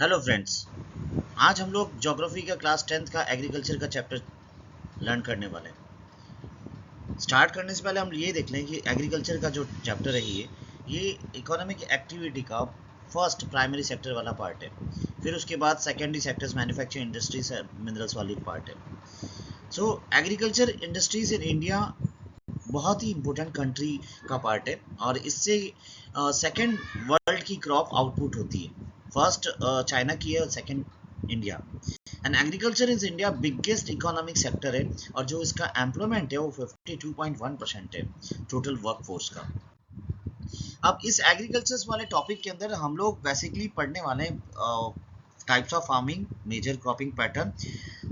Hello friends. आज हम लोग ज्योग्राफी का क्लास 10th का एग्रीकल्चर का चैप्टर लर्न करने वाले हैं। स्टार्ट करने से पहले हम ये देख लें कि एग्रीकल्चर का जो चैप्टर है ये इकोनॉमिक एक्टिविटी का फर्स्ट प्राइमरी सेक्टर वाला पार्ट है। फिर उसके बाद secondary sectors manufacturing industries minerals वाली पार्ट है। सो एग्रीकल्चर इंडस्ट्रीज इन इंडिया बहुत ही इम्पोर्टेंट कंट्री का पार्ट है और इससे सेकेंड वर्ल्ड की क्रॉप आउटपुट होती है। फर्स्ट चाइना की है और second India. And agriculture is India biggest economic sector है और जो इसका एम्प्लॉयमेंट है वो 52.1% है टोटल वर्क फोर्स का। अब इस एग्रीकल्चर वाले टॉपिक के अंदर हम लोग बेसिकली पढ़ने वाले types of farming, major cropping pattern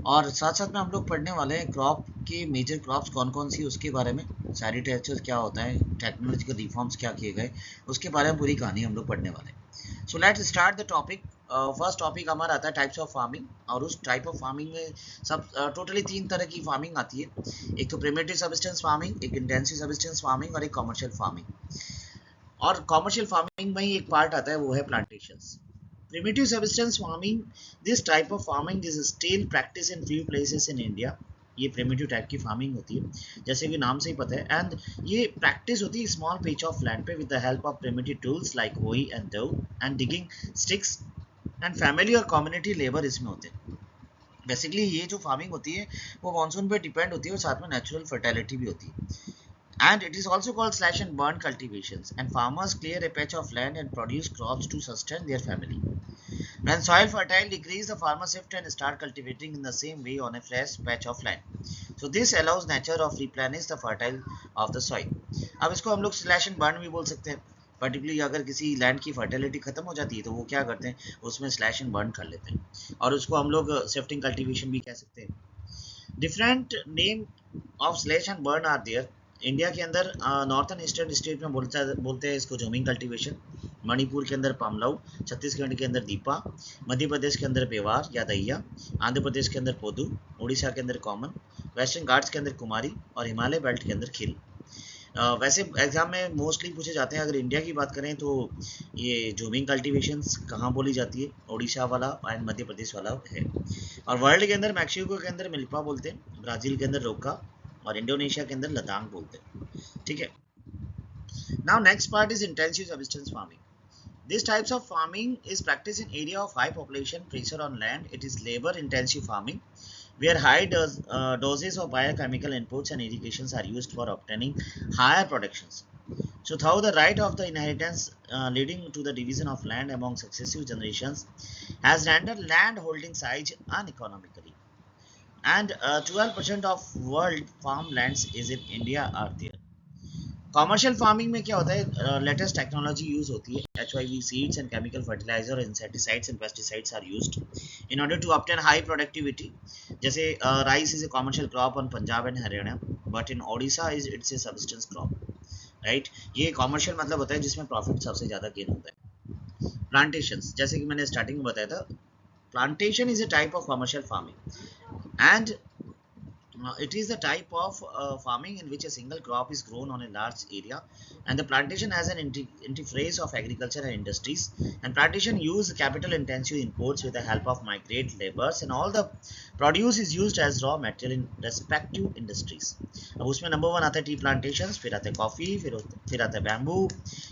और साथ साथ में हम लोग पढ़ने वाले हैं क्रॉप के मेजर क्रॉप्स कौन कौन सी उसके बारे में, सेरिटेचर क्या होता है, टेक्नोलॉजिकल रिफॉर्म्स क्या किए गए, उसके बारे में पूरी कहानी हम लोग पढ़ने वाले हैं। So let's start the topic. First topic हमारा आता है टाइप्स ऑफ फार्मिंग और उस टाइप ऑफ फार्मिंग में सब टोटली तीन तरह की फार्मिंग आती है। एक तो प्रिमिटिव सब्सिस्टेंस फार्मिंग, एक इंटेंसिव सब्सिस्टेंस फार्मिंग और एक कमर्शियल फार्मिंग। और कमर्शियल फार्मिंग में ही एक पार्ट आता है वो है plantations. Primitive subsistence farming, this type of farming is still practiced in few places in India. ये प्रिमिटिव टाइप की फार्मिंग होती है जैसे कि नाम से ही पता है। एंड ये प्रैक्टिस होती है स्मॉल पेच ऑफ लैंड पे with the help of primitive tools like होई एंड दो and digging sticks and family और कम्युनिटी लेबर इसमें होते हैं। बेसिकली ये जो फार्मिंग होती है वो मानसून पे डिपेंड होती है और साथ में नेचुरल फर्टिलिटी भी होती है। And it is also called slash and burn cultivations, and farmers clear a patch of land and produce crops to sustain their family. When soil fertile decrease, the farmer shift and start cultivating in the same way on a fresh patch of land. So this allows nature of replenish the fertile of the soil. अब इसको हम लोग slash and burn भी बोल सकते हैं। Particularly अगर किसी लैंड की फर्टिलिटी खत्म हो जाती है तो वो क्या करते हैं, उसमें स्लैश एंड बर्न कर लेते हैं और उसको हम लोग शिफ्टिंग कल्टीवेशन भी कह सकते हैं। Different name of slash and burn are there. India के अंदर नॉर्थन ईस्टर्न स्टेट में बोलते हैं इसको जोमिंग कल्टीवेशन, मणिपुर के अंदर पामलाऊ, छत्तीसगढ़ के अंदर दीपा, मध्य प्रदेश के अंदर पेवार या दैया, आंध्र प्रदेश के अंदर पोदू, उड़ीसा के अंदर कॉमन, वेस्टर्न घाट्स के अंदर कुमारी और हिमालय बेल्ट के अंदर खिल। वैसे एग्जाम में मोस्टली पूछे जाते हैं। अगर इंडिया की बात करें तो ये जोमिंग कल्टीवेशंस कहाँ बोली जाती है, उड़ीसा वाला एंड मध्य प्रदेश वाला है। और वर्ल्ड के अंदर मैक्सिको के अंदर मिल्पा बोलते हैं, ब्राजील के अंदर रोका और इंडोनेशिया के अंदर लदांग बोलते हैं। ठीक है। Now next part is intensive subsistence farming. These types of farming is practiced in area of high population pressure on land. It is labor intensive farming where high doses of biochemical inputs and irrigations are used for obtaining higher productions. So through the right of the inheritance leading to the division of land among successive generations has rendered land holding size uneconomically. And 12% of world farmlands is in India are there. Commercial farming में क्या होता है, latest technology use होती है। HIV seeds and chemical fertiliser, insecticides and pesticides are used in order to obtain high productivity. जैसे rice is a commercial crop on Punjab and Haryana but in Odisha is its a subsistence crop, right. ये commercial मतलब होता है जिसमें profit सबसे ज़्यादा gain होता है। प्लांटेशंस, जैसे कि मैंने स्टार्टिंग में बताया था, plantation is a type of commercial farming and it is the type of farming in which a single crop is grown on a large area, and the plantation has an interface of agriculture and industries. And plantation use capital intensive inputs with the help of migrant laborers, and all the produce is used as raw material in respective industries. अब उसमें number 1 आता है T plantations, फिर आता है coffee, फिर आता है बैम्बू,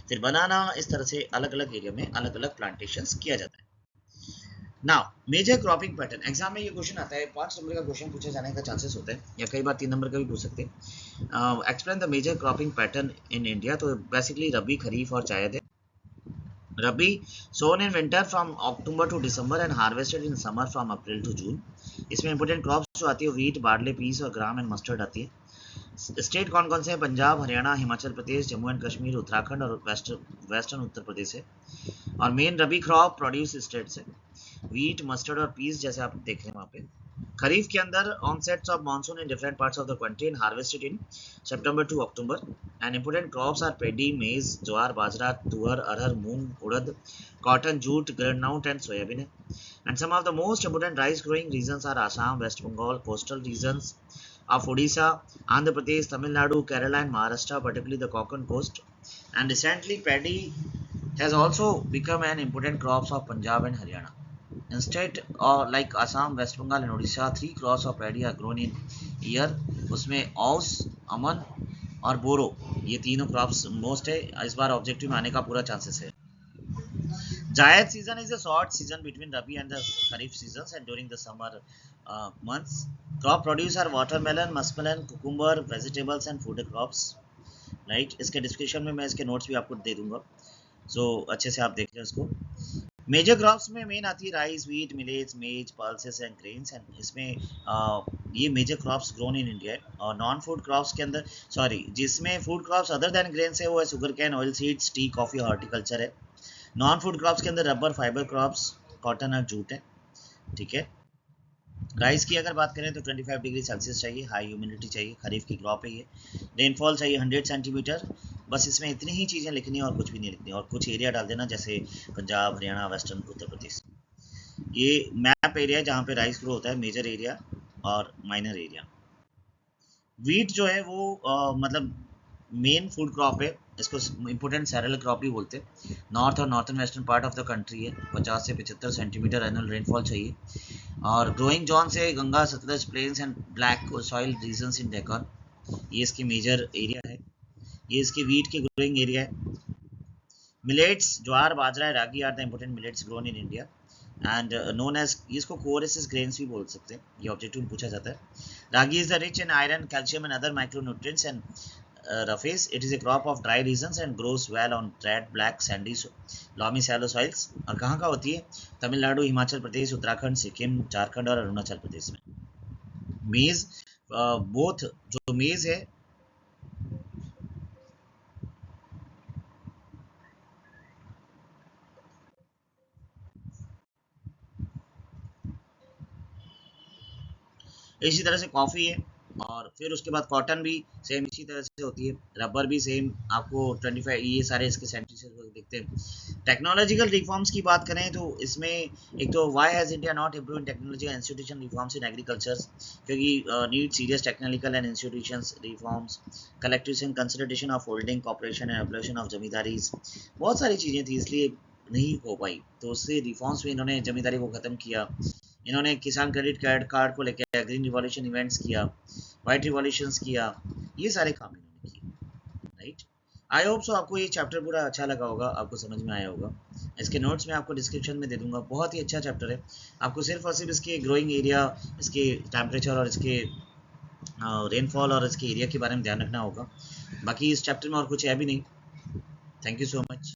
फिर बनाना। इस तरह से अलग अलग एरिया में अलग अलग प्लांटेशंस किया जाता है। Now major cropping pattern, exam में ये क्वेश्चन आता है, 5 नंबर का क्वेश्चन पूछे जाने का चांसेस होते हैं या कई बार 3 नंबर का भी पूछ सकते हैं। Explain the major cropping pattern in India. तो बेसिकली रबी, खरीफ और जायद है। Rabi sown in winter from October to December and harvested in summer from April to June. इसमें इंपोर्टेंट क्रॉप्स जो आती है वीट, बार्ले, पीस और ग्राम एंड मस्टर्ड आती है। स्टेट कौन कौन से हैं, पंजाब, हरियाणा, हिमाचल प्रदेश, जम्मू एंड कश्मीर, उत्तराखंड और वेस्टर्न उत्तर प्रदेश है। और मेन रबी क्रॉप प्रोड्यूस स्टेट्स है, वीट, मस्टर्ड और पीस जैसे आप देख रहे हैं वहाँ पे। खरीफ के अंदर onsets of monsoon in different parts of the country and harvested in September to October. And important crops are paddy, maize, jowar, bajra, tur, arhar, moong, urad, cotton, jute, groundnut and soybean है। And some of the most important rice growing regions are Assam, West Bengal, coastal regions of Odisha, Andhra Pradesh, Tamil Nadu, Kerala and Maharashtra, particularly the Konkan coast. And recently paddy has also become an important crops of Punjab and Haryana. Instead और like Assam, West Bengal and Orissa 3 crops of paddy are grown in year. उसमें औस, अमन और बोरो, ये तीनों crops most है। इस बार objective में आने का पूरा चांसेस है। जायद season is a short season between Rabi and the Kharif seasons and during the summer months. Crop produce are watermelon, muskmelon, cucumber, vegetables and food crops. Right, इसके description में मैं इसके नोट्स भी आपको दे दूंगा, सो अच्छे से आप देख लें इसको। मेजर क्रॉप्स में मेन आती है rice, wheat, millets, maize, pulses and grains and इसमें ये major crops grown in India है। और नॉन फूड क्रॉप्स के अंदर जिसमें food crops other than grains है वो है sugarcane, oilseeds, tea, coffee, horticulture है। नॉन फूड क्रॉप्स के अंदर रबर, फाइबर क्रॉप्स, कॉटन और जूट है। ठीक है, राइस की अगर बात करें तो 25 डिग्री सेल्सियस चाहिए, हाई ह्यूमिडिटी चाहिए, खरीफ की क्रॉप है ये। रेनफॉल चाहिए 100 सेंटीमीटर। बस इसमें इतनी ही चीज़ें लिखनी है और कुछ भी नहीं लिखनी, और कुछ एरिया डाल देना जैसे पंजाब, हरियाणा, वेस्टर्न उत्तर प्रदेश। ये मैप एरिया है जहाँ पे राइस ग्रो होता है, मेजर एरिया और माइनर एरिया। वीट जो है वो मतलब मेन फूड क्रॉप है, इसको इम्पोर्टेंट सैरल क्रॉप भी बोलते हैं। नॉर्थ और northern western part of the country है। 50 से 75 सेंटीमीटर एनुअल रेनफॉल चाहिए। और ग्रोइंग जोन से Ganga, Sutlej plains and black soil regions in Deccan, ये इसकी मेजर एरिया है। ये इसके वीट के ग्रोइंग एरिया है। Millets, jowar, bajra, ragi are the important millets grown in India and known as, इसको कोरेसिस ग्रेन्स भी बोल सकते हैं, ये ऑब्जेक्टिव में पूछा जाता है। Ragi is the rich in iron, calcium and other micronutrients and roughage. It is a crop of dry regions and grows well on red, black, sandy, loamy, shallow soils। और कहाँ का होती है? तमिलनाडु, हिमाचल प्रदेश, उत्तराखंड, सिक्किम, झारखंड और अरुणाचल प्रदेश में। मेज, बोथ जो मेज है इसी तरह से कॉफ़ी है, और फिर उसके बाद कॉटन भी सेम इसी तरह से होती है, रबर भी सेम आपको 25, ये सारे इसके सेंटेंसेस देखते हैं। टेक्नोलॉजिकल रिफॉर्म्स की बात करें तो इसमें एक तो why has India not improve in technological institution reforms in agriculture, क्योंकि need serious technical and institutions reforms, collective consideration of holding corporation and abolition of zamindaris, बहुत सारी चीज़ें थी इसलिए नहीं हो पाई। तो उससे रिफॉर्म्स में इन्होंने जमींदारी को ख़त्म किया। इन्होंने किसान क्रेडिट कार्ड को लेकर ग्रीन रिवॉल्यूशन इवेंट्स किया, वाइट रिवॉल्यूशंस किया, ये सारे काम इन्होंने किए। राइट, आई होप सो आपको ये चैप्टर पूरा अच्छा लगा होगा, आपको समझ में आया होगा। इसके नोट्स मैं आपको डिस्क्रिप्शन में दे दूंगा, बहुत ही अच्छा चैप्टर है। आपको सिर्फ और सिर्फ इसके ग्रोइंग एरिया, इसके टेम्परेचर और इसके रेनफॉल और इसके एरिया के बारे में ध्यान रखना होगा। बाकी इस चैप्टर में और कुछ है भी नहीं। Thank you so much.